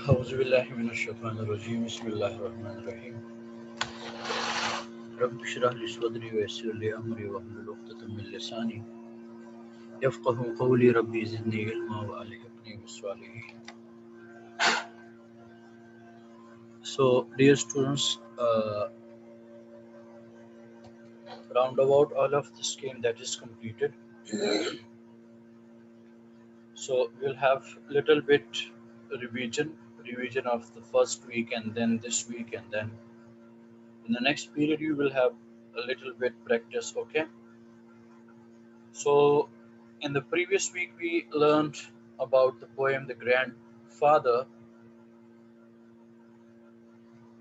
أعوذ بالله من الشيطان الرجيم بسم الله الرحمن الرحيم رب اشرح لي صدري ويسر لي أمري واحلل عقدة من لساني يفقه قولي ربي زدني علما وألحقني بالصالحين. So, dear students, roundabout all of the scheme that is completed. So we'll have little bit revision of the first week and then this week and then in the next period you will have a little bit practice. Okay. So in the previous week we learned about the poem The Grandfather.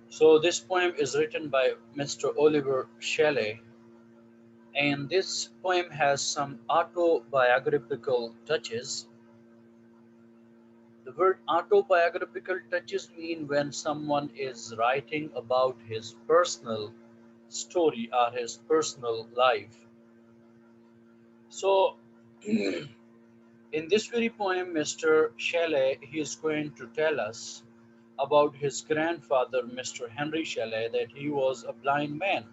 So this poem is written by Mr. Oliver Shelley, and this poem has some autobiographical touches. The word autobiographical touches mean when someone is writing about his personal story or his personal life. So, in this very poem, Mr. Shelley he is going to tell us about his grandfather, Mr. Henry Shelley, that he was a blind man,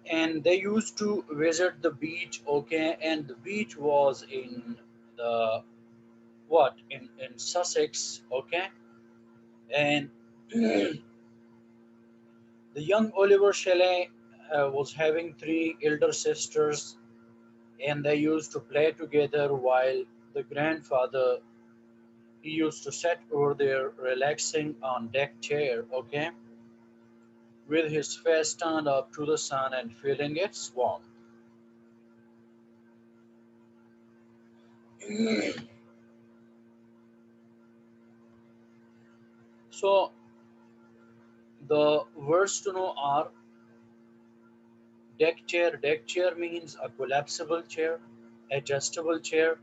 and they used to visit the beach. Okay, and the beach was in the what in Sussex. Okay, and the young Oliver Shelley was having three elder sisters, and they used to play together while the grandfather he used to sit over there relaxing on deck chair, okay, with his face turned up to the sun and feeling its warmth. So the words to know are deck chair. Deck chair means a collapsible chair, adjustable chair,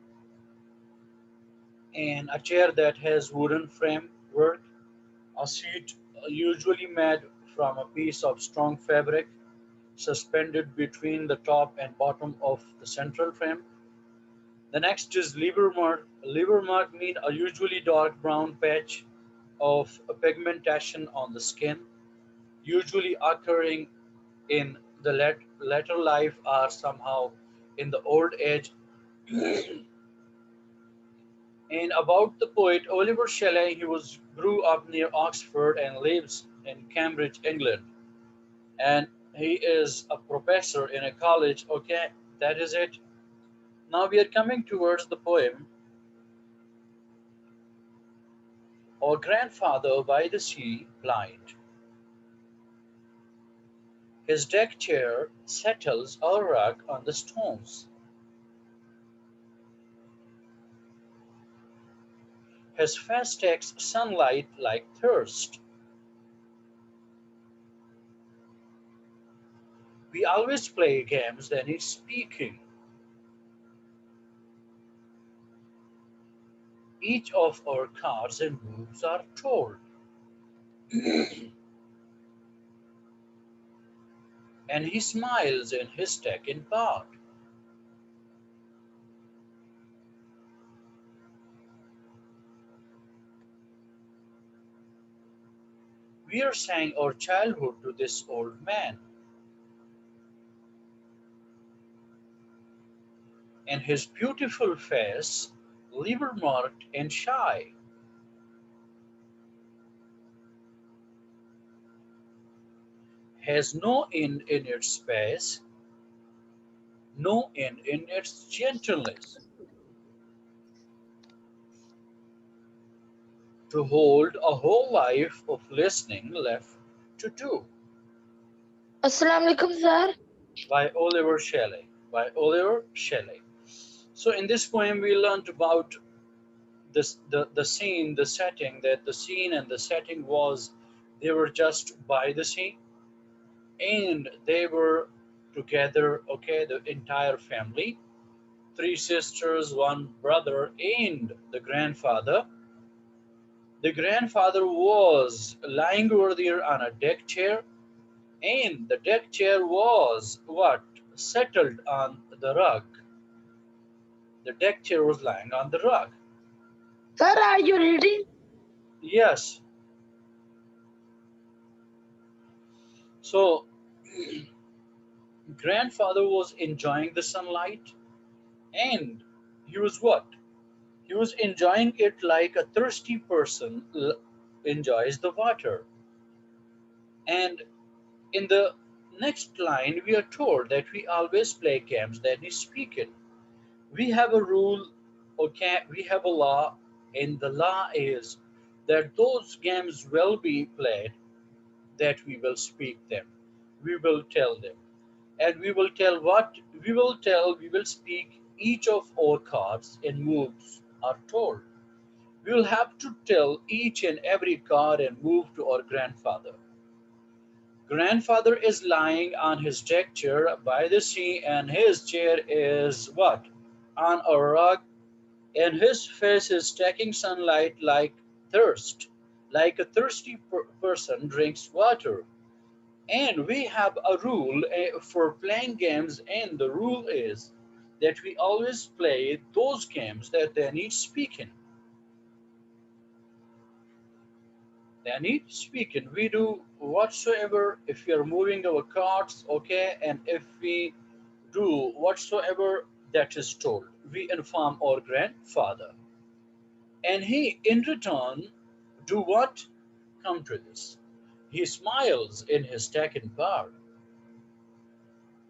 and a chair that has wooden framework. A seat usually made from a piece of strong fabric suspended between the top and bottom of the central frame. The next is liver mark. Liver mark mean a usually dark brown patch of pigmentation on the skin, usually occurring in the latter life or somehow in the old age. And about the poet Oliver Shelley, he was grew up near Oxford and lives in Cambridge, England. And he is a professor in a college. Okay, that is it. Now we are coming towards the poem. Our grandfather by the sea, blind, his deck chair settles a rug on the stones. His face takes sunlight like thirst. We always play games then he's speaking. Each of our cards and moves are told. And he smiles in his second part. We are saying our childhood to this old man, and his beautiful face, liver marked and shy, has no end in its space, no end in its gentleness, to hold a whole life of listening left to do. Assalamu alaikum, sir. By Oliver Shelley. By Oliver Shelley. So in this poem we learned about this the scene, the setting, that the scene and the setting was they were just by the sea and they were together, okay, the entire family, three sisters, one brother, and the grandfather. The grandfather was lying over there on a deck chair, and the deck chair was what? Settled on the rug. The deck chair was lying on the rug. Sir, are you reading? Yes. So grandfather was enjoying the sunlight, and he was what? He was enjoying it like a thirsty person enjoys the water. And in the next line, we are told that we always play games that we speak in. We have a rule, okay, we have a law, and the law is that those games will be played, that we will speak them. We will tell them. And we will tell what we will speak each of our cards and moves are told. We will have to tell each and every card and move to our grandfather. Grandfather is lying on his deck chair by the sea, and his chair is what? On a rug, and his face is taking sunlight like thirst, like a thirsty person drinks water. And we have a rule for playing games, and the rule is that we always play those games that they need speaking. They need speaking. We do whatsoever if we are moving our cards, okay, and if we do whatsoever that is told, we inform our grandfather. And he, in return, do what? Come to this. He smiles in his taken bar.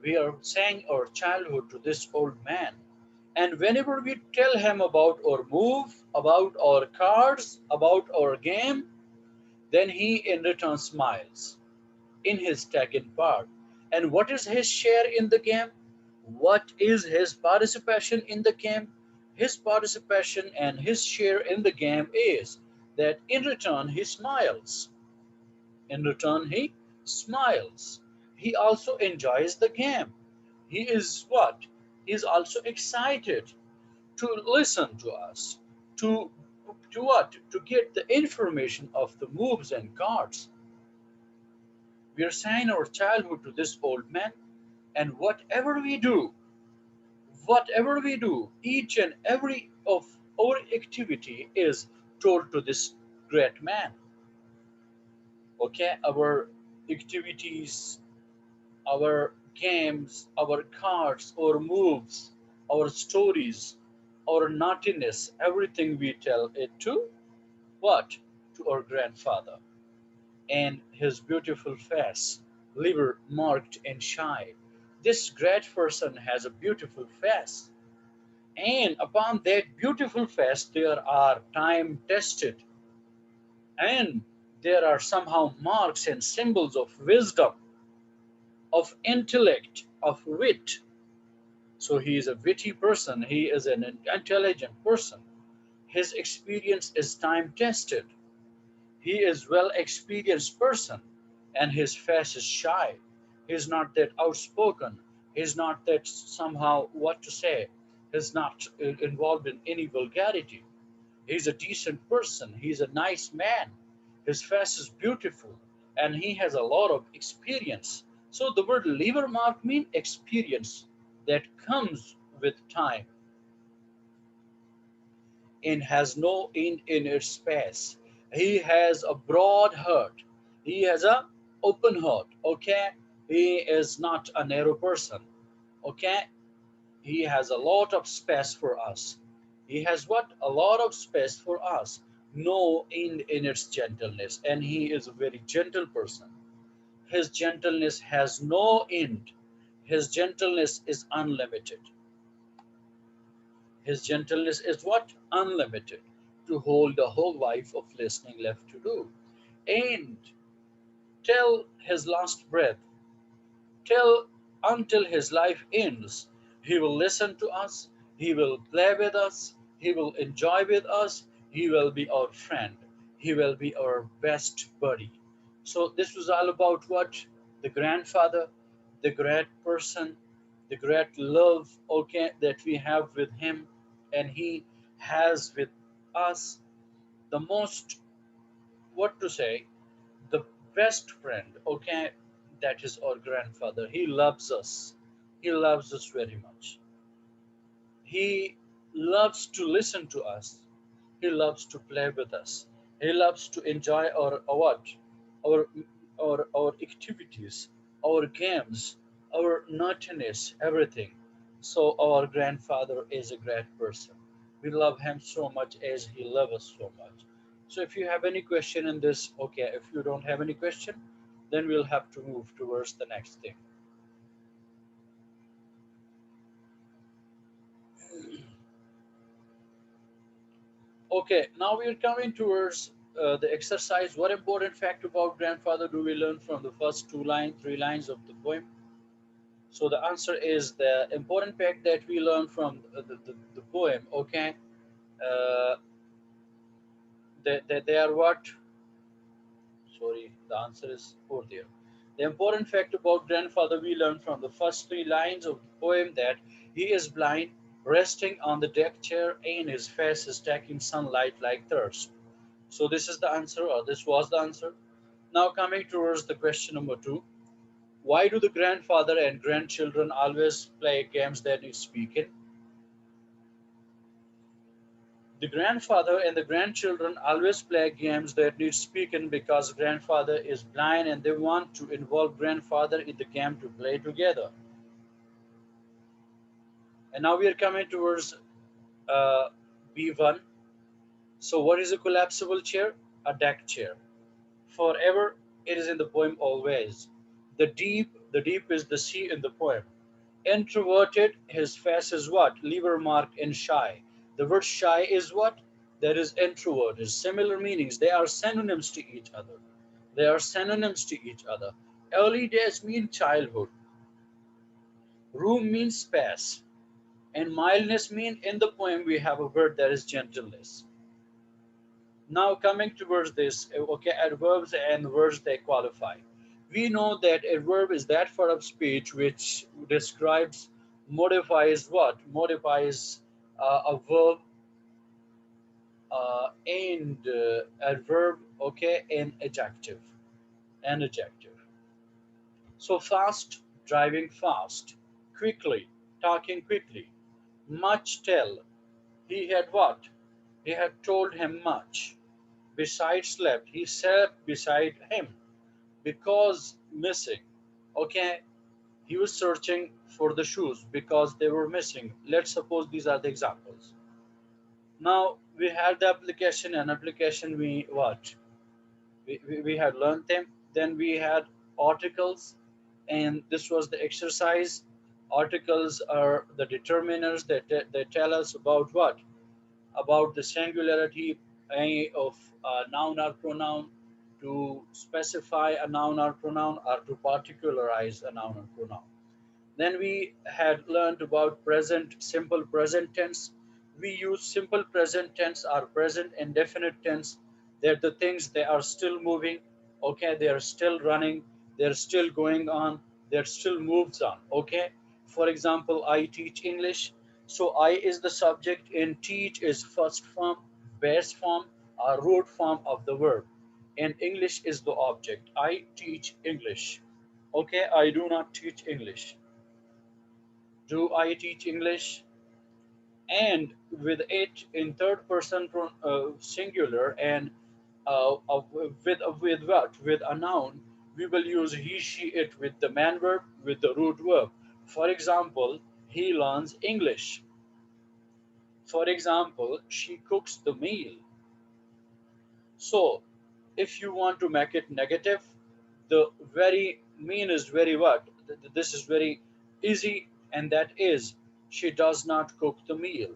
We are saying our childhood to this old man. And whenever we tell him about our move, about our cards, about our game, then he in return smiles in his taken part. And what is his share in the game? What is his participation in the game? His participation and his share in the game is that in return he smiles. In return he smiles. He also enjoys the game. He is what? He is also excited to listen to us, to what? To get the information of the moves and cards. We are saying our childhood to this old man, and whatever we do, each and every of our activity is told to this great man. Okay, our activities, our games, our cards, our moves, our stories, our naughtiness, everything we tell it to what? To our grandfather. And his beautiful face, liver marked and shy. This great person has a beautiful face, and upon that beautiful face there are time tested, and there are somehow marks and symbols of wisdom, of intellect, of wit. So he is a witty person, he is an intelligent person. His experience is time tested. He is well experienced person, and his face is shy. He's not that outspoken. He's not that somehow what to say. He's not involved in any vulgarity. He's a decent person. He's a nice man. His face is beautiful, and he has a lot of experience. So the word liver mark means experience that comes with time and has no end in its space. He has a broad heart. He has a open heart. Okay, he is not a narrow person. Okay, he has a lot of space for us. He has what? A lot of space for us. No end in its gentleness, and he is a very gentle person. His gentleness has no end. His gentleness is unlimited. His gentleness is what? Unlimited. To hold a whole life of listening left to do. And till his last breath, till until his life ends, he will listen to us, he will play with us, he will enjoy with us, he will be our friend, he will be our best buddy. So this was all about what? The grandfather, the great person, the great love, okay, that we have with him, and he has with us the most, what to say, the best friend, okay, that is our grandfather. He loves us. He loves us very much. He loves to listen to us. He loves to play with us. He loves to enjoy our what? Our our activities, our games, our naughtiness, everything. So our grandfather is a great person. We love him so much as he loves us so much. So if you have any question in this, okay. If you don't have any question, then we'll have to move towards the next thing. Okay, now we are coming towards the exercise. What important fact about grandfather do we learn from the first three lines of the poem? So the answer is the important fact that we learn from the poem. Okay, uh, they are what? Sorry, the answer is over there. The important fact about grandfather we learn from the first three lines of the poem that he is blind, resting on the deck chair, and his face is taking sunlight like thirst. So this is the answer, or this was the answer. Now coming towards the question number two. Why do the grandfather and grandchildren always play games that need speaking? The grandfather and the grandchildren always play games that need speaking because grandfather is blind and they want to involve grandfather in the game to play together. And now we are coming towards uh, B1. So what is a collapsible chair? A deck chair. Forever, it is in the poem always. The deep is the sea in the poem. Introverted, his face is what? Liver marked and shy. The word shy is what? That is introvert, is similar meanings. They are synonyms to each other. They are synonyms to each other. Early days mean childhood. Room means space. And mildness mean in the poem we have a word that is gentleness. Now coming towards this, okay, adverbs and words they qualify. We know that a verb is that form of speech which describes, modifies what? Modifies a verb and adverb, okay, and adjective. And adjective. So fast, driving fast. Quickly, talking quickly. Much tell. He had what? He had told him much. Beside slept, he slept beside him. Because missing, okay, he was searching for the shoes because they were missing. Let's suppose these are the examples. Now we had the application and application we what? We had learned them. Then we had articles, and this was the exercise. Articles are the determiners that they tell us about what? About the singularity of a noun or pronoun, to specify a noun or pronoun, or to particularize a noun or pronoun. Then we had learned about present, simple present tense. We use simple present tense or present indefinite tense. They're the things they are still moving, okay, they are still running, they're still going on, they're still moves on, okay. For example, I teach English. So I is the subject and teach is first form, base form, or root form of the verb. And English is the object. I teach English. Okay, I do not teach English. Do I teach English? And with it in third person singular, and with what? With a noun, we will use he, she, it with the man verb, with the root verb. For example, he learns English. For example, she cooks the meal. So, if you want to make it negative, the very mean is very what? This is very easy, and that is she does not cook the meal.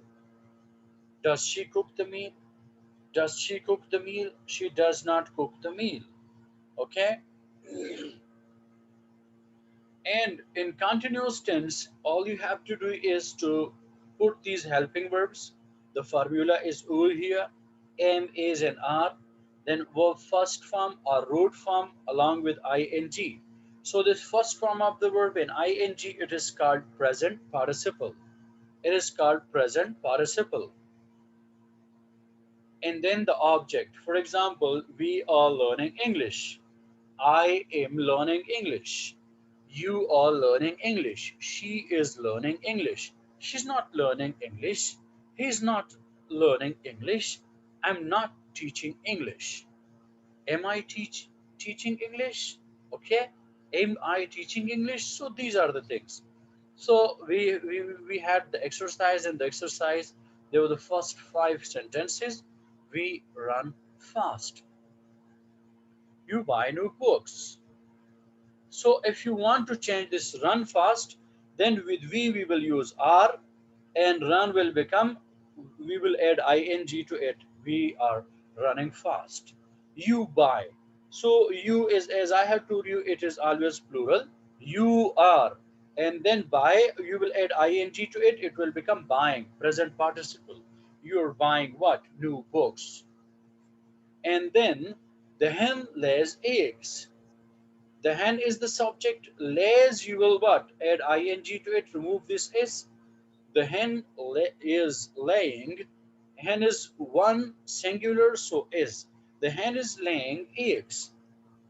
Does she cook the meal? Does she cook the meal? She does not cook the meal. Okay? And in continuous tense, all you have to do is to put these helping verbs. The formula is over here. Am, is, and are. Then verb first form or root form along with ing. So this first form of the verb in ing, it is called present participle. It is called present participle. And then the object. For example, we are learning English. I am learning English. You are learning English. She is learning English. She's not learning English. He's not learning English. I'm not teaching English. Am I teaching English? Okay. Am I teaching English? So these are the things. So we had the exercise, and the exercise, they were the first five sentences. We run fast. You buy new books. So if you want to change this run fast, then with we will use are, and run will become, we will add ing to it. We are running fast. You buy. So you is, as I have told you, it is always plural. You are. And then buy, you will add ing to it. It will become buying, present participle. You're buying what? New books. And then the hen lays eggs. The hen is the subject. Lays, you will what? Add ing to it. Remove this s. The hen is laying. Hen is one singular, so is. The hen is laying eggs.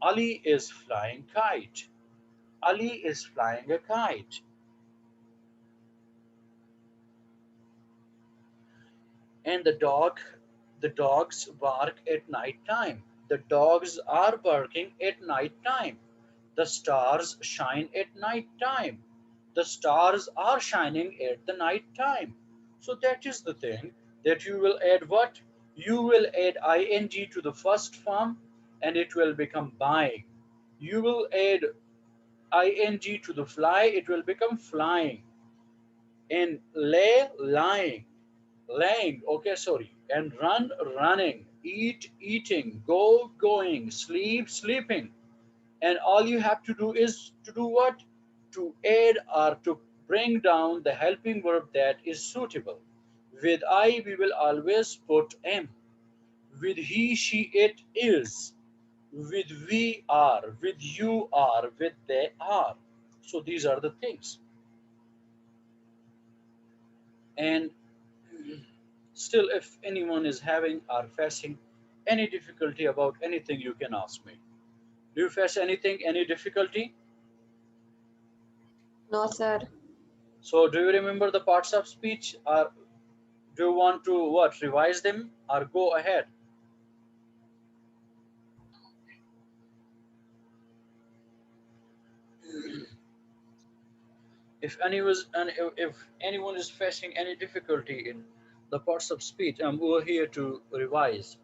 Ali is flying kite. Ali is flying a kite. And the dogs bark at night time. The dogs are barking at night time. The stars shine at night time. The stars are shining at the night time. So that is the thing, that you will add what? You will add ing to the first form, and it will become buying. You will add ing to the fly, it will become flying. And lay, lying, laying, okay, sorry. And run, running. Eat, eating. Go, going. Sleep, sleeping. And all you have to do is to do what? To add or to bring down the helping verb that is suitable. With I, we will always put am. With he, she, it is. With we are. With you are. With they are. So these are the things. And still, if anyone is having or facing any difficulty about anything, you can ask me. Do you face anything, any difficulty? No, sir. So do you remember the parts of speech, or do you want to what, revise them, or go ahead? If anyone is facing any difficulty in the parts of speech, I'm over here to revise.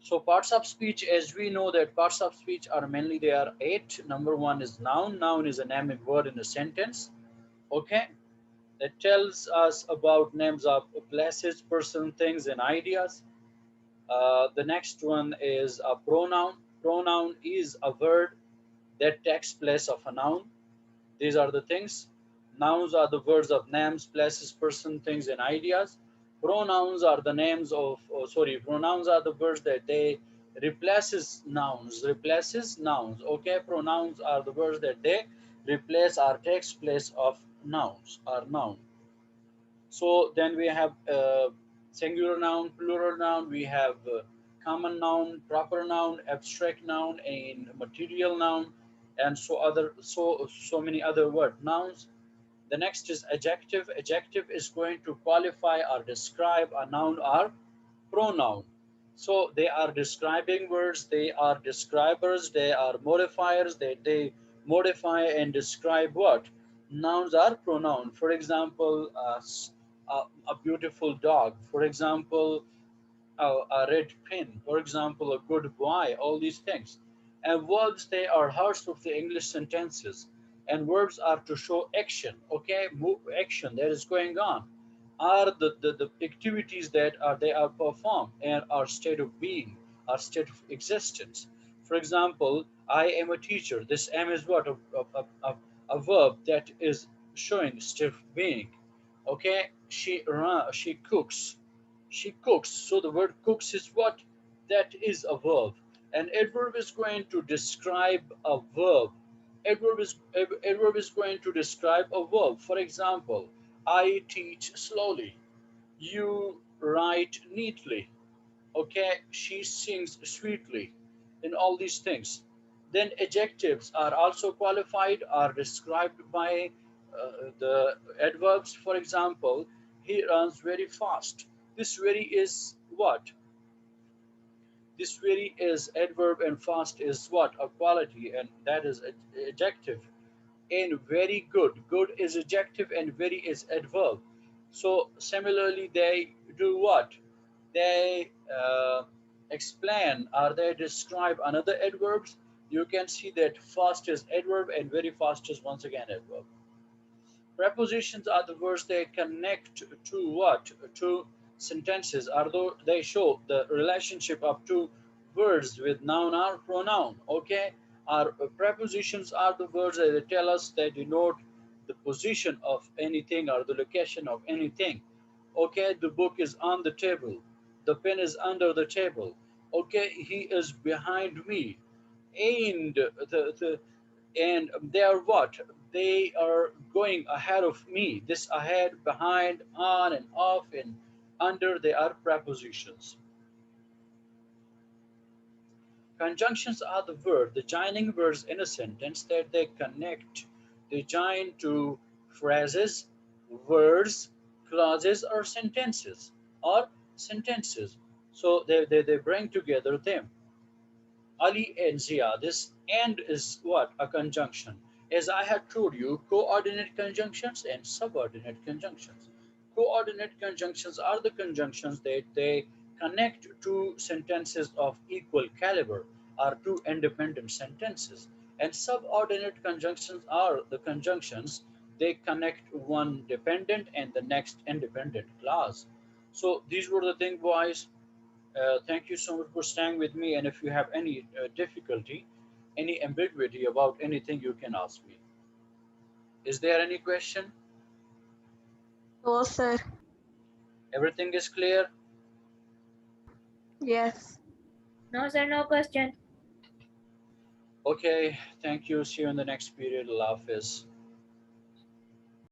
So parts of speech, as we know that parts of speech are mainly, there are eight. Number one is noun. Noun is a name and word in a sentence. Okay, that tells us about names of places, person, things, and ideas. The next one is a pronoun. Pronoun is a word that takes place of a noun. These are the things. Nouns are the words of names, places, person, things, and ideas. Pronouns are the names of, oh, sorry, pronouns are the words that they replaces nouns, replaces nouns. Okay, pronouns are the words that they replace or takes place of nouns or noun. So then we have singular noun, plural noun, we have common noun, proper noun, abstract noun, and material noun, and so many other word nouns. The next is adjective. Adjective is going to qualify or describe a noun or pronoun. So they are describing words, they are describers, they are modifiers, they modify and describe what? Nouns are pronoun. For example, a beautiful dog. For example, a red pen. For example, a good boy. All these things. And verbs, they are hearts of the English sentences. And verbs are to show action. Okay, move, action that is going on, are the activities that are they are performed and our state of being, our state of existence. For example, I am a teacher. This am is what? A verb that is showing state of being. Okay, she cooks. She cooks. So the word cooks is what? That is a verb. An adverb is going to describe a verb. Adverb is going to describe a verb. For example, I teach slowly. You write neatly. Okay, she sings sweetly. In all these things. Then adjectives are also qualified, are described by the adverbs, for example, he runs very fast. This very is what? This very is adverb, and fast is what? A quality, and that is adjective. And very good. Good is adjective and very is adverb. So similarly, they do what? They explain or they describe another adverbs. You can see that fast is adverb and very fast is once again adverb. Prepositions are the words they connect to what? To sentences, although they show the relationship of two words with noun or pronoun. Okay? Our prepositions are the words that tell us, they denote the position of anything or the location of anything. Okay, the book is on the table. The pen is under the table. Okay, he is behind me. And and they are what? They are going ahead of me. This ahead, behind, on and off and under, they are prepositions. Conjunctions are the word, the joining words in a sentence that they connect. They join to phrases, words, clauses, or sentences. So they bring together them. Ali and Zia, this and is what? A conjunction. As I had told you, coordinate conjunctions and subordinate conjunctions. Coordinate conjunctions are the conjunctions that they connect two sentences of equal caliber or two independent sentences. And subordinate conjunctions are the conjunctions they connect one dependent and the next independent clause. So these were the thing, boys. Thank you so much for staying with me. And if you have any difficulty, any ambiguity about anything, you can ask me. Is there any question? No, sir. Everything is clear? Yes. No, sir, no question. Okay, thank you. See you in the next period. Allah Hafiz.